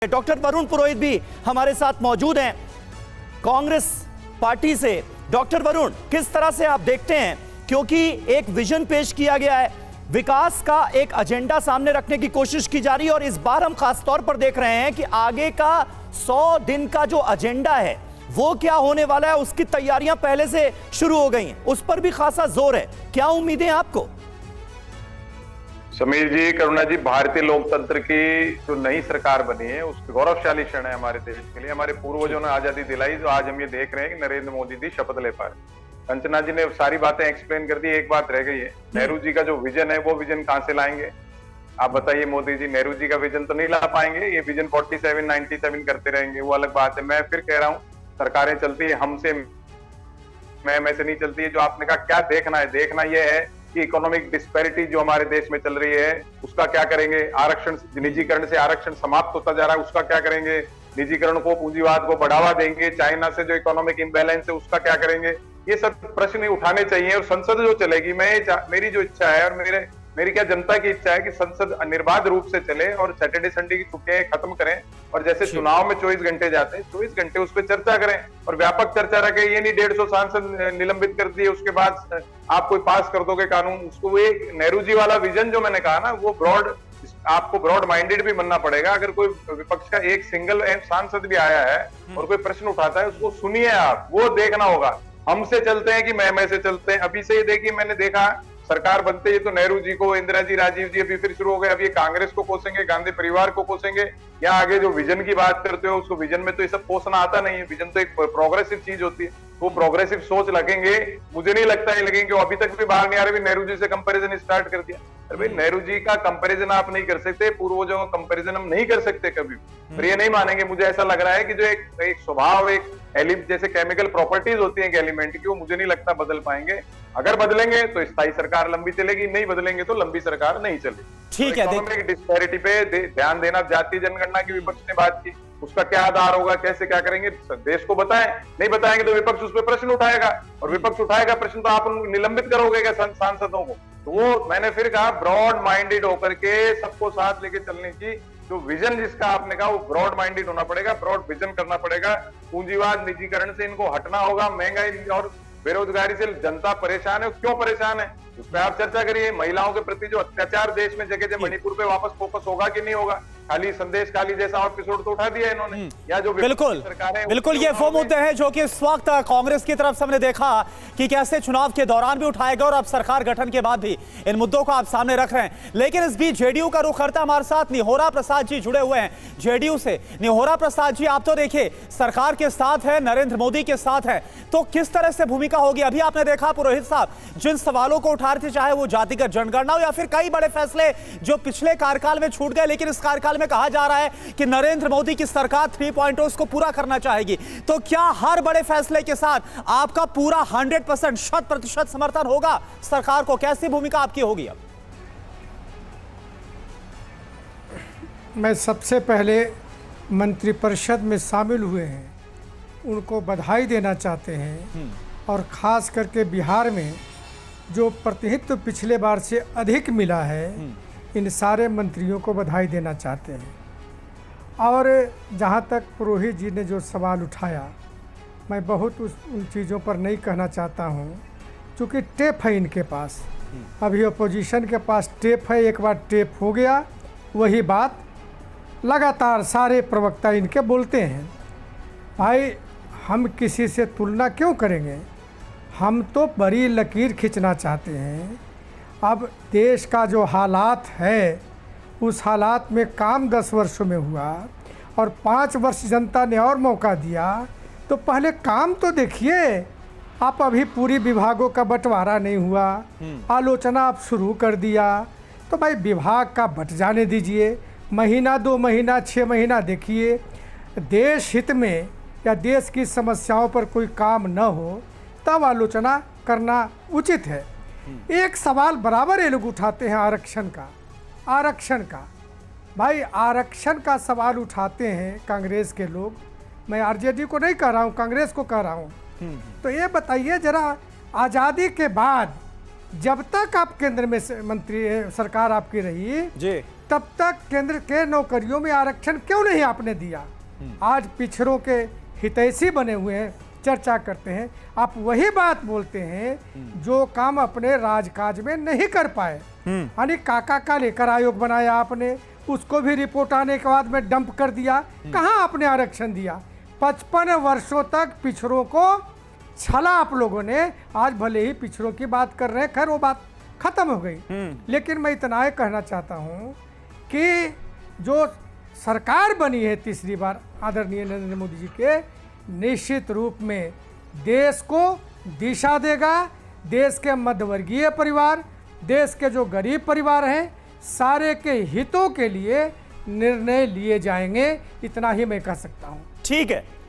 Doctor Varun पुरोहित भी हमारे साथ मौजूद हैं कांग्रेस पार्टी से। डॉक्टर वरुण, किस तरह से आप देखते हैं, क्योंकि एक विजन पेश किया गया है, विकास का एक एजेंडा सामने रखने की कोशिश की जा रही है और इस बार हम खास तौर पर देख रहे हैं कि आगे का 100 दिन का जो एजेंडा है वो क्या होने वाला है, उसकी तैयारियां पहले से शुरू हो गई हैं, उस पर भी खासा जोर है। क्या उम्मीदें आपको? समीर जी, करुणा जी, भारतीय लोकतंत्र की जो नई सरकार बनी है उसकी गौरवशाली क्षण है हमारे देश के लिए। हमारे पूर्वजों ने आजादी दिलाई, जो आज हम ये देख रहे हैं कि नरेंद्र मोदी जी शपथ ले पा रहे। कंचना जी ने सारी बातें एक्सप्लेन कर दी, एक बात रह गई है, नेहरू जी का जो विजन है वो विजन कहां से लाएंगे? आप बताइए। मोदी जी नेहरू जी का विजन तो नहीं ला पाएंगे, ये विजन 47, 97 करते रहेंगे, वो अलग बात है। मैं फिर कह रहा हूँ, सरकारें चलती है हमसे, मैं से नहीं चलती है। जो आपने कहा क्या देखना है, देखना यह है कि इकोनॉमिक डिस्पैरिटी जो हमारे देश में चल रही है उसका क्या करेंगे। आरक्षण, निजीकरण से आरक्षण समाप्त होता जा रहा है, उसका क्या करेंगे। निजीकरण को, पूंजीवाद को बढ़ावा देंगे। चाइना से जो इकोनॉमिक इम्बैलेंस है उसका क्या करेंगे। ये सब प्रश्न उठाने चाहिए और संसद जो चलेगी, मेरी जो इच्छा है और मेरी क्या जनता की इच्छा है कि संसद निर्बाध रूप से चले और सैटरडे संडे की छुट्टियां खत्म करें और जैसे चुनाव में 24 घंटे जाते हैं 24 घंटे उस पर चर्चा करें और व्यापक चर्चा रखें। ये नहीं 150 सांसद निलंबित कर दिए उसके बाद आप कोई पास कर दोगे कानून। उसको वो एक नेहरू जी वाला विजन जो मैंने कहा ना, वो आपको ब्रॉड माइंडेड भी बनना पड़ेगा। अगर कोई विपक्ष का एक सिंगल सांसद भी आया है और कोई प्रश्न उठाता है, उसको सुनिए आप, वो देखना होगा। हमसे चलते हैं कि मैं से चलते हैं। अभी से ये देखिए, मैंने देखा सरकार बनते ही तो नेहरू जी को, इंदिरा जी, राजीव जी, अभी फिर शुरू हो गए। अब ये कांग्रेस को कोसेंगे, गांधी परिवार को कोसेंगे, या आगे जो विजन की बात करते हो उसको, विजन में तो ये सब कोसना आता नहीं है। विजन तो एक प्रोग्रेसिव चीज होती है, वो प्रोग्रेसिव सोच लगेंगे। मुझे नहीं लगता है लगेंगे, अभी तक भी बाहर नहीं आ रहे। नेहरू जी से कंपैरिजन स्टार्ट कर दिया। अरे भाई, नेहरू जी का कंपैरिजन आप नहीं कर सकते, पूर्वजों का कंपैरिजन हम नहीं कर सकते कभी। पर ये नहीं मानेंगे। मुझे ऐसा लग रहा है कि जो एक स्वभाव, एक जैसे केमिकल प्रॉपर्टीज होती हैं एलिमेंट की, वो मुझे नहीं लगता बदल पाएंगे। अगर बदलेंगे तो स्थायी सरकार लंबी चलेगी, नहीं बदलेंगे तो लंबी सरकार नहीं चलेगी। ठीक है। इकोनॉमिक डिस्पैरिटी पे ध्यान देना, जातीय जनगणना की विपक्ष ने बात की, उसका क्या आधार होगा, कैसे क्या करेंगे, देश को बताएं। नहीं बताएंगे तो विपक्ष उस पर प्रश्न उठाएगा और विपक्ष उठाएगा प्रश्न तो आप निलंबित करोगे क्या सांसदों को? तो वो मैंने फिर कहा, ब्रॉड माइंडेड होकर के सबको साथ लेके चलने की जो विजन जिसका आपने कहा, वो ब्रॉड माइंडेड होना पड़ेगा, ब्रॉड विजन करना पड़ेगा। पूंजीवाद, निजीकरण से इनको हटना होगा। महंगाई और बेरोजगारी से जनता परेशान है, क्यों परेशान है उस पर आप चर्चा करिए। महिलाओं के प्रति जो अत्याचार देश में जगह जगह, मणिपुर पे वापस फोकस होगा कि नहीं होगा? खाली संदेश खाली जैसा एपिसोड तो उठा दिया इन्होंने। या जो बिल्कुल ये वो मुद्दे हैं जो कि इस वक्त कांग्रेस की तरफ से हमने देखा कि कैसे चुनाव के दौरान भी उठाए गए और अब सरकार गठन के बाद भी इन मुद्दों को आप सामने रख रहे हैं। लेकिन इस बीच जेडीयू का रुख करता हमारे साथ निहोरा प्रसाद जी जुड़े हुए हैं जेडीयू से। निहोरा प्रसाद जी, आप तो देखिए सरकार के साथ है, नरेंद्र मोदी के साथ है, तो किस तरह से भूमिका होगी? अभी आपने देखा पुरोहित साहब जिन सवालों को उठा रहे थे, चाहे वो जातिगत जनगणना हो या फिर कई बड़े फैसले जो पिछले कार्यकाल में छूट गए, लेकिन इस कार्यकाल में कहा जा रहा है कि नरेंद्र मोदी की सरकार 3.0 इसको पूरा करना चाहेगी। तो क्या हर बड़े फैसले के साथ आपका पूरा 100% 100% समर्थन होगा सरकार को? कैसी भूमिका आपकी होगी? अब मैं सबसे पहले मंत्रिपरिषद में शामिल हुए हैं उनको बधाई देना चाहते हैं और खास करके बिहार में जो प्रतिनिधित्व पिछले बार से अधिक मिला है, इन सारे मंत्रियों को बधाई देना चाहते हैं। और जहाँ तक पुरोहित जी ने जो सवाल उठाया, मैं बहुत उन चीज़ों पर नहीं कहना चाहता हूँ, क्योंकि टेप है इनके पास। अभी अपोजिशन के पास टेप है, एक बार टेप हो गया वही बात लगातार सारे प्रवक्ता इनके बोलते हैं। भाई, हम किसी से तुलना क्यों करेंगे? हम तो बड़ी लकीर खींचना चाहते हैं। अब देश का जो हालात है, उस हालात में काम 10 वर्षों में हुआ और 5 वर्ष जनता ने और मौका दिया, तो पहले काम तो देखिए आप। अभी पूरी विभागों का बंटवारा नहीं हुआ, आलोचना आप शुरू कर दिया, तो भाई विभाग का बंट जाने दीजिए। महीना, 2 महीना, 6 महीना देखिए। देश हित में या देश की समस्याओं पर कोई काम न हो तब आलोचना करना उचित है। एक सवाल बराबर ये लोग उठाते हैं आरक्षण का। भाई, आरक्षण का सवाल उठाते हैं कांग्रेस के लोग। मैं आरजेडी को नहीं कह रहा हूँ, कांग्रेस को कह रहा हूँ। तो ये बताइए जरा, आज़ादी के बाद जब तक आप केंद्र में मंत्री सरकार आपकी रही जी, तब तक केंद्र के नौकरियों में आरक्षण क्यों नहीं आपने दिया? आज पिछड़ों के हितैषी बने हुए हैं, चर्चा करते हैं, आप वही बात बोलते हैं जो काम अपने राजकाज में नहीं कर पाए। यानी काका का लेकर आयोग बनाया आपने, उसको भी रिपोर्ट आने के बाद में डंप कर दिया। कहाँ आपने आरक्षण दिया? 55 वर्षों तक पिछड़ों को छला आप लोगों ने। आज भले ही पिछड़ों की बात कर रहे हैं, खैर वो बात खत्म हो गई, लेकिन मैं इतना ही कहना चाहता हूँ कि जो सरकार बनी है तीसरी बार आदरणीय नरेंद्र मोदी जी के, निश्चित रूप में देश को दिशा देगा। देश के मध्यवर्गीय परिवार, देश के जो गरीब परिवार हैं, सारे के हितों के लिए निर्णय लिए जाएंगे, इतना ही मैं कह सकता हूँ। ठीक है।